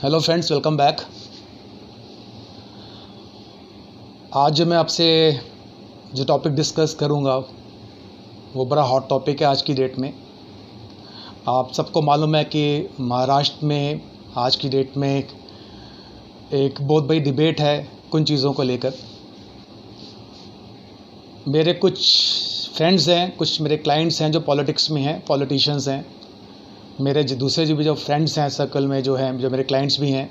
Hello friends, welcome back. आज जो मैं आपसे जो टॉपिक डिस्कस करूंगा वो बड़ा हॉट टॉपिक है आज की डेट में। आप सबको मालूम है कि महाराष्ट्र में आज की डेट में एक बहुत बड़ी डिबेट है कुछ चीज़ों को लेकर। मेरे कुछ फ्रेंड्स हैं, कुछ मेरे क्लाइंट्स हैं जो पॉलिटिक्स में हैं, पॉलिटिशियंस हैं। मेरे जो दूसरे जो फ्रेंड्स हैं सर्कल में जो हैं, जो मेरे क्लाइंट्स भी हैं,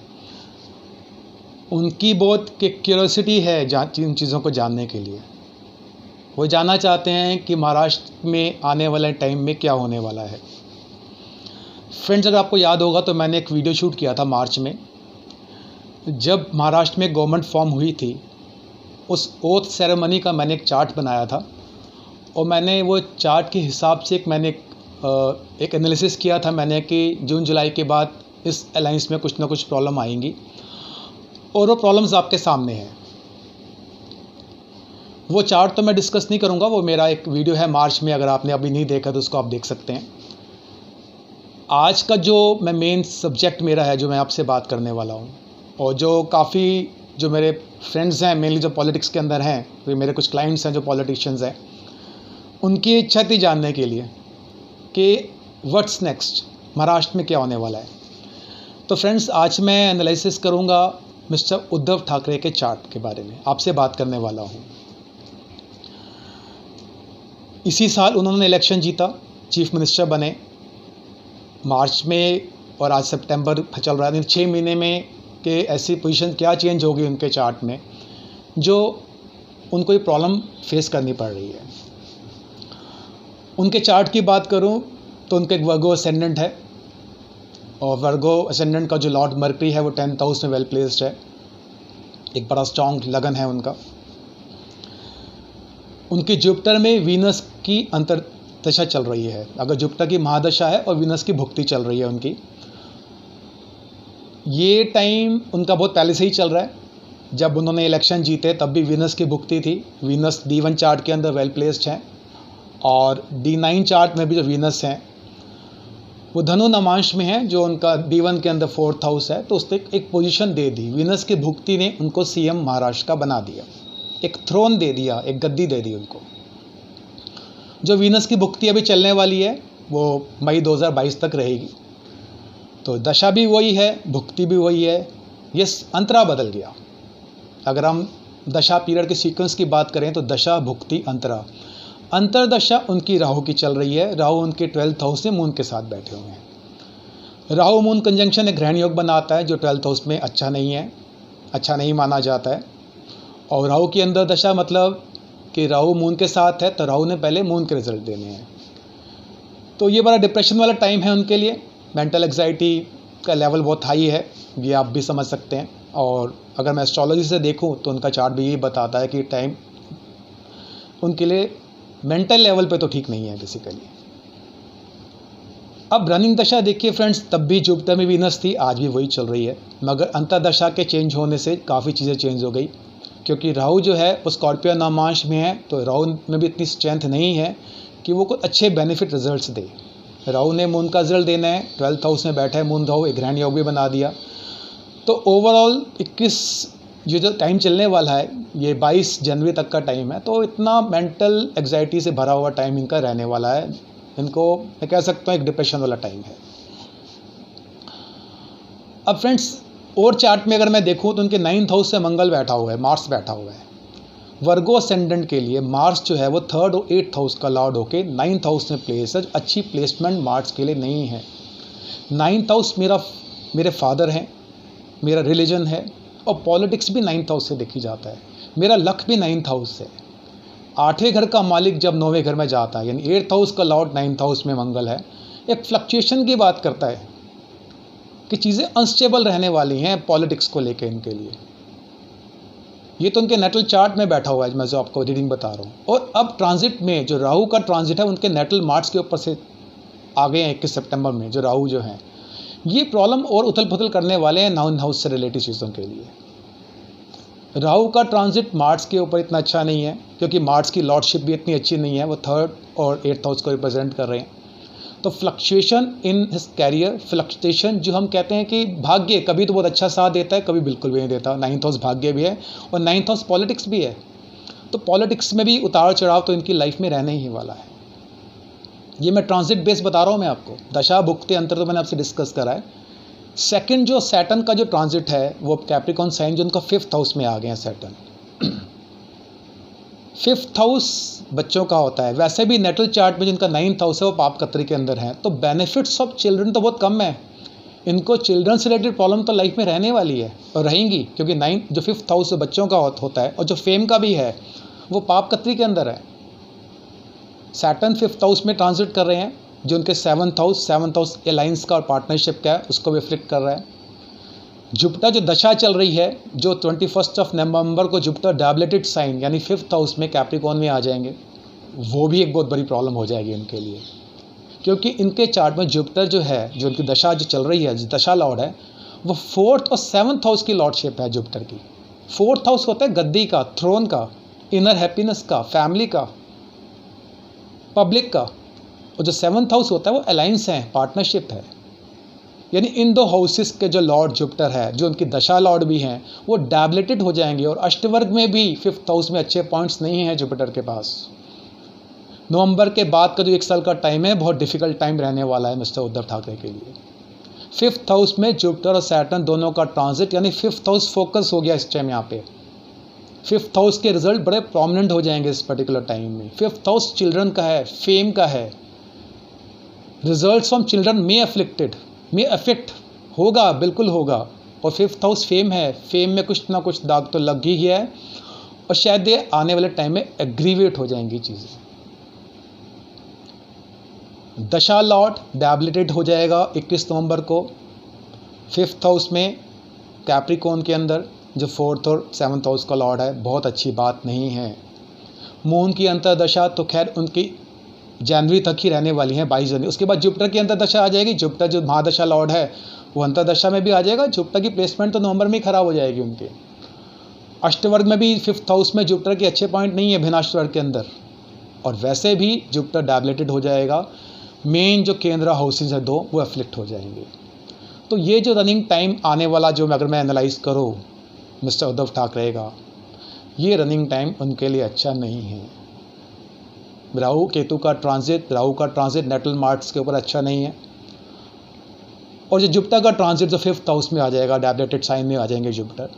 उनकी बहुत क्यूरियोसिटी है इन चीज़ों को जानने के लिए। वो जानना चाहते हैं कि महाराष्ट्र में आने वाले टाइम में क्या होने वाला है। फ्रेंड्स, अगर आपको याद होगा तो मैंने एक वीडियो शूट किया था मार्च में, जब महाराष्ट्र में गवर्नमेंट फॉर्म हुई थी। उस ओथ सेरेमनी का मैंने एक चार्ट बनाया था और मैंने वो चार्ट के हिसाब से एक एनालिसिस किया था मैंने कि जून जुलाई के बाद इस अलायंस में कुछ ना कुछ प्रॉब्लम आएंगी और वो प्रॉब्लम्स आपके सामने हैं। वो चार्ट तो मैं डिस्कस नहीं करूंगा, वो मेरा एक वीडियो है मार्च में, अगर आपने अभी नहीं देखा तो उसको आप देख सकते हैं। आज का जो मैं मेन सब्जेक्ट मेरा है, जो मैं आपसे बात करने वाला हूँ, और जो काफ़ी जो मेरे फ्रेंड्स हैं मेनली जो पॉलिटिक्स के अंदर हैं, तो मेरे कुछ क्लाइंट्स हैं जो पॉलिटिशियंस हैं, उनकी इच्छा थी जानने के लिए कि व्हाट्स नेक्स्ट, महाराष्ट्र में क्या होने वाला है। तो फ्रेंड्स, आज मैं एनालिसिस करूँगा मिस्टर उद्धव ठाकरे के चार्ट के बारे में, आपसे बात करने वाला हूँ। इसी साल उन्होंने इलेक्शन जीता, चीफ मिनिस्टर बने मार्च में, और आज सितंबर चल रहा है। 6 महीने में के ऐसी पोजीशन क्या चेंज होगी उनके चार्ट में जो उनको ये प्रॉब्लम फेस करनी पड़ रही है। उनके चार्ट की बात करूं तो उनके एक वर्गो असेंडेंट है, और वर्गो असेंडेंट का जो लॉर्ड मर्करी है वो 10th हाउस में वेल प्लेस्ड है। एक बड़ा स्ट्रॉन्ग लगन है उनका। उनकी जुपिटर में वीनस की अंतर्दशा चल रही है। अगर जुपिटर की महादशा है और वीनस की भुक्ति चल रही है उनकी, ये टाइम उनका बहुत पहले से ही चल रहा है। जब उन्होंने इलेक्शन जीते तब भी वीनस की भुक्ति थी। वीनस D1 चार्ट के अंदर वेल प्लेस्ड है, और D9 चार्ट में भी जो वीनस हैं वो धनु नमांश में है, जो उनका D1 के अंदर 4th हाउस है। तो उसने एक पोजीशन दे दी, वीनस की भुक्ति ने उनको CM महाराष्ट्र का बना दिया, एक थ्रोन दे दिया, एक गद्दी दे दी उनको। जो वीनस की भुक्ति अभी चलने वाली है वो मई 2022 तक रहेगी। तो दशा भी वही है, भुक्ति भी वही है, ये अंतरा बदल गया। अगर हम दशा पीरियड के सीक्वेंस की बात करें तो दशा, भुक्ति, अंतरा। अंतरदशा उनकी राहु की चल रही है। राहु उनके 12th हाउस में मून के साथ बैठे हुए हैं। राहु मून कंजंक्शन एक ग्रहण योग बनाता है जो 12th हाउस में अच्छा नहीं है, अच्छा नहीं माना जाता है। और राहु की अंतरदशा मतलब कि राहु मून के साथ है, तो राहु ने पहले मून के रिजल्ट देने हैं। तो ये बड़ा डिप्रेशन वाला टाइम है उनके लिए। मेंटल एग्जाइटी का लेवल बहुत हाई है, ये आप भी समझ सकते हैं। और अगर मैं एस्ट्रोलॉजी से देखूं तो उनका चार्ट भी यही बताता है कि टाइम उनके लिए मेंटल लेवल पे तो ठीक नहीं है बेसिकली। अब रनिंग दशा देखिए फ्रेंड्स, तब भी जुपिटर में वीनस थी, आज भी वही चल रही है। मगर अंतरदशा के चेंज होने से काफ़ी चीज़ें चेंज हो गई, क्योंकि राहु जो है वो स्कॉर्पियो नमांश में है। तो राहु में भी इतनी स्ट्रेंथ नहीं है कि वो कुछ अच्छे बेनिफिट रिजल्ट्स दे। राहु ने मून का रिजल्ट देना है, 12th हाउस में बैठा है मून राहु, एक ग्रहण योग भी बना दिया। तो ओवरऑल 21 ये जो टाइम चलने वाला है, ये 22 जनवरी तक का टाइम है। तो इतना मेंटल एग्जाइटी से भरा हुआ टाइम इनका रहने वाला है। इनको मैं कह सकता हूँ एक डिप्रेशन वाला टाइम है। अब फ्रेंड्स, और चार्ट में अगर मैं देखूँ तो उनके 9th हाउस से मंगल बैठा हुआ है, मार्स बैठा हुआ है। वर्गो असेंडेंट के लिए मार्स जो है वो 3rd और 8th हाउस का लॉर्ड होके 9th हाउस में प्लेस है। अच्छी प्लेसमेंट मार्स के लिए नहीं है। 9th हाउस मेरे फादर हैं, मेरा रिलीजन है, और पॉलिटिक्स भी 9th हाउस से देखी जाता है। मेरा लक भी 9th हाउस से। 8वें घर का मालिक जब 9वें घर में जाता है, यानी 8th हाउस का लॉर्ड 9th हाउस में मंगल है, एक फ्लक्चुएशन की बात करता है कि चीज़ें अनस्टेबल रहने वाली हैं पॉलिटिक्स को लेकर इनके लिए। ये तो उनके नेटल चार्ट में बैठा हुआ है, मैं जो आपको रीडिंग बता रहा हूँ। और अब ट्रांजिट में जो राहु का ट्रांजिट है उनके नेटल मार्च के ऊपर से आ गए हैं 21 सितंबर में। जो राहु जो हैं ये प्रॉब्लम और उथल पुथल करने वाले हैं 9th हाउस से रिलेटेड चीज़ों के लिए। राहु का ट्रांजिट मार्स के ऊपर इतना अच्छा नहीं है, क्योंकि मार्स की लॉर्डशिप भी इतनी अच्छी नहीं है। वो 3rd और 8th हाउस को रिप्रेजेंट कर रहे हैं। तो fluctuation in his career, fluctuation जो हम कहते हैं कि भाग्य कभी तो बहुत अच्छा साथ देता है, कभी बिल्कुल भी नहीं देता। 9th हाउस भाग्य भी है और 9th हाउस पॉलिटिक्स भी है। तो पॉलिटिक्स में भी उतार चढ़ाव तो इनकी लाइफ में रहने ही वाला है। ये मैं ट्रांजिट बेस बता रहा हूँ मैं आपको, दशा भुक्ति अंतर तो मैंने आपसे डिस्कस करा है। सेकंड जो सैटर्न का जो ट्रांजिट है वो कैप्रिकॉर्न साइन जो उनका 5th हाउस में आ गए हैं सैटर्न। 5th हाउस बच्चों का होता है। वैसे भी नेटल चार्ट में जिनका 9th हाउस है वो पाप कत्री के अंदर है, तो बेनिफिट्स ऑफ चिल्ड्रन तो बहुत कम है। इनको चिल्ड्रन से रिलेटेड प्रॉब्लम तो लाइफ में रहने वाली है और रहेंगी, क्योंकि 5th हाउस बच्चों का होता है और जो फेम का भी है वो पाप कत्री के अंदर है। सैटर्न 5th हाउस में ट्रांजिट कर रहे हैं, जो उनके 7th हाउस अलायंस का और पार्टनरशिप का है उसको भी अफ्लिक्ट कर रहा है। जुपिटर जो दशा चल रही है, जो 21 नवंबर को जुपिटर डैबलेटेड साइन यानी 5th हाउस में कैप्रिकॉर्न में आ जाएंगे, वो भी एक बहुत बड़ी प्रॉब्लम हो जाएगी इनके लिए, क्योंकि इनके चार्ट में जुपिटर जो है, जो उनकी दशा जो चल रही है, जो दशा लॉर्ड है, वो 4th और 7th हाउस की लॉर्डशिप है जुपिटर की। 4th हाउस होता है गद्दी का, थ्रोन का, इनर हैप्पीनेस का, फैमिली का, पब्लिक का, और जो 7th हाउस होता है वो अलायंस है, पार्टनरशिप है। यानी इन दो हाउसेस के जो लॉर्ड जुपिटर है, जो उनकी दशा लॉर्ड भी हैं, वो डैबलेटेड हो जाएंगे। और अष्टवर्ग में भी 5th हाउस में अच्छे पॉइंट्स नहीं हैं जुपिटर के पास। नवंबर के बाद का जो 1 साल का टाइम है बहुत डिफिकल्ट टाइम रहने वाला है मिस्टर उद्धव ठाकरे के लिए। 5th हाउस में जुपिटर और सैटर्न दोनों का ट्रांजिट, यानी 5th हाउस फोकस हो गया इस टाइम यहाँ पे। 5th हाउस के रिजल्ट बड़े प्रोमिनेंट हो जाएंगे इस पर्टिकुलर टाइम में। 5th हाउस चिल्ड्रन का है, फेम का है। रिजल्ट्स फ्रॉम चिल्ड्रन में अफेक्ट होगा, बिल्कुल होगा। और 5th हाउस फेम है, फेम में कुछ ना कुछ दाग तो लग ही है, और शायद ये आने वाले टाइम में एग्रीवेट हो जाएंगी चीज़ें। दशा लॉर्ड डैबलेटेड हो जाएगा 21 नवंबर को 5th हाउस में कैप्रिकॉर्न के अंदर, जो 4th और 7th हाउस का लॉर्ड है। बहुत अच्छी बात नहीं है। मून की अंतरदशा तो खैर उनकी जनवरी तक ही रहने वाली है, 22 जनवरी। उसके बाद जुपिटर की अंतरदशा आ जाएगी। जुपिटर जो महादशा लॉर्ड है वो अंतरदशा में भी आ जाएगा। जुपिटर की प्लेसमेंट तो नवंबर में ही खराब हो जाएगी उनके। अष्टवर्ग में भी 5th हाउस में जुपिटर के अच्छे पॉइंट नहीं है भिन्नाष्टवर्ग के अंदर, और वैसे भी जुपिटर डैबलेटेड हो जाएगा। मेन जो केंद्र हाउसेज है 2 वो अफ्लिक्ट हो जाएंगे। तो ये जो रनिंग टाइम आने वाला, जो अगर मैं एनालाइज करूँ मिस्टर उद्धव ठाकरे का, ये रनिंग टाइम उनके लिए अच्छा नहीं है। राहु केतु का ट्रांजिट नेटल मार्क्स के ऊपर अच्छा नहीं है। और जो जुपिटर का ट्रांजिट जो 5th हाउस में आ जाएगा, डैबलेटेड साइन में आ जाएंगे जुपिटर,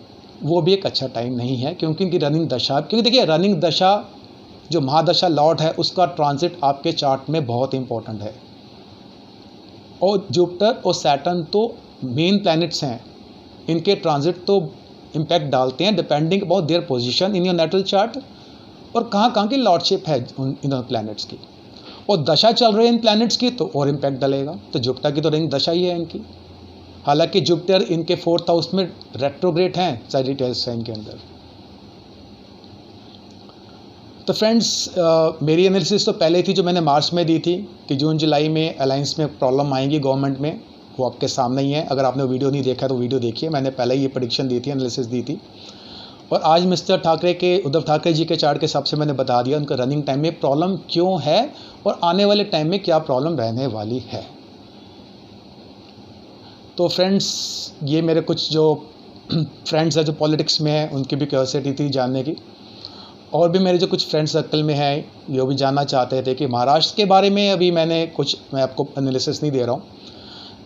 वो भी एक अच्छा टाइम नहीं है, क्योंकि इनकी रनिंग दशा, क्योंकि देखिए रनिंग दशा जो महादशा लॉर्ड है उसका ट्रांजिट आपके चार्ट में बहुत इंपॉर्टेंट है। और जुपिटर और सैटर्न तो मेन प्लैनेट्स हैं, इनके ट्रांजिट तो इम्पैक्ट डालते हैं depending about their position in your natal chart, और कहाँ की लॉर्डशिप है इन प्लैनेट्स की, और दशा चल रही है इन प्लैनेट्स की तो और इम्पैक्ट डलेगा। तो जुपिटर की तो रिंग दशा ही है इनकी। हालांकि जुपिटर इनके 4th हाउस में रेट्रोग्रेड हैं सैजिटेरियस साइन के अंदर। तो फ्रेंड्स, मेरी एनालिसिस तो पहले थी जो मैंने मार्च में दी थी कि जून जुलाई में अलायंस में प्रॉब्लम आएंगी गवर्नमेंट में, वो आपके सामने ही है। अगर आपने वीडियो नहीं देखा तो वीडियो देखिए, मैंने पहले ही ये प्रेडिक्शन दी थी, एनालिसिस दी थी। और आज मिस्टर ठाकरे के, उद्धव ठाकरे जी के चार्ट के हिसाब से मैंने बता दिया उनका रनिंग टाइम में प्रॉब्लम क्यों है और आने वाले टाइम में क्या प्रॉब्लम रहने वाली है। तो फ्रेंड्स, ये मेरे कुछ जो फ्रेंड्स हैं जो पॉलिटिक्स में हैं उनकी भी क्यूरियोसिटी थी जानने की, और भी मेरे जो कुछ फ्रेंड सर्कल में हैं जो भी जानना चाहते थे कि महाराष्ट्र के बारे में। अभी मैं आपको एनालिसिस नहीं दे रहा हूँ,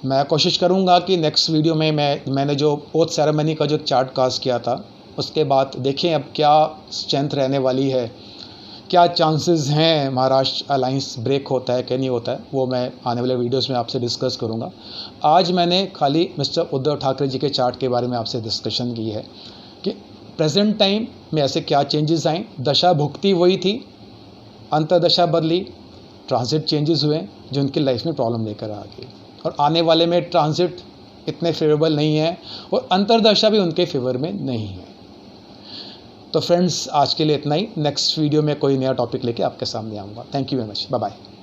मैं कोशिश करूँगा कि नेक्स्ट वीडियो में मैंने जो ओथ सेरेमनी का जो चार्ट कास्ट किया था उसके बाद देखें अब क्या स्ट्रेंथ रहने वाली है, क्या चांसेस हैं महाराष्ट्र अलायंस ब्रेक होता है कि नहीं होता है, वो मैं आने वाले वीडियोस में आपसे डिस्कस करूँगा। आज मैंने खाली मिस्टर उद्धव ठाकरे जी के चार्ट के बारे में आपसे डिस्कशन की है कि प्रेजेंट टाइम में ऐसे क्या चेंजेस आए। दशा भुक्ति वही थी, अंतरदशा बदली, ट्रांजिट चेंजेस हुए जो उनकी लाइफ में प्रॉब्लम लेकर आ गई, और आने वाले में ट्रांजिट इतने फेवरेबल नहीं है और अंतरदशा भी उनके फेवर में नहीं है। तो फ्रेंड्स, आज के लिए इतना ही। नेक्स्ट वीडियो में कोई नया टॉपिक लेके आपके सामने आऊँगा। Thank you very much, bye bye.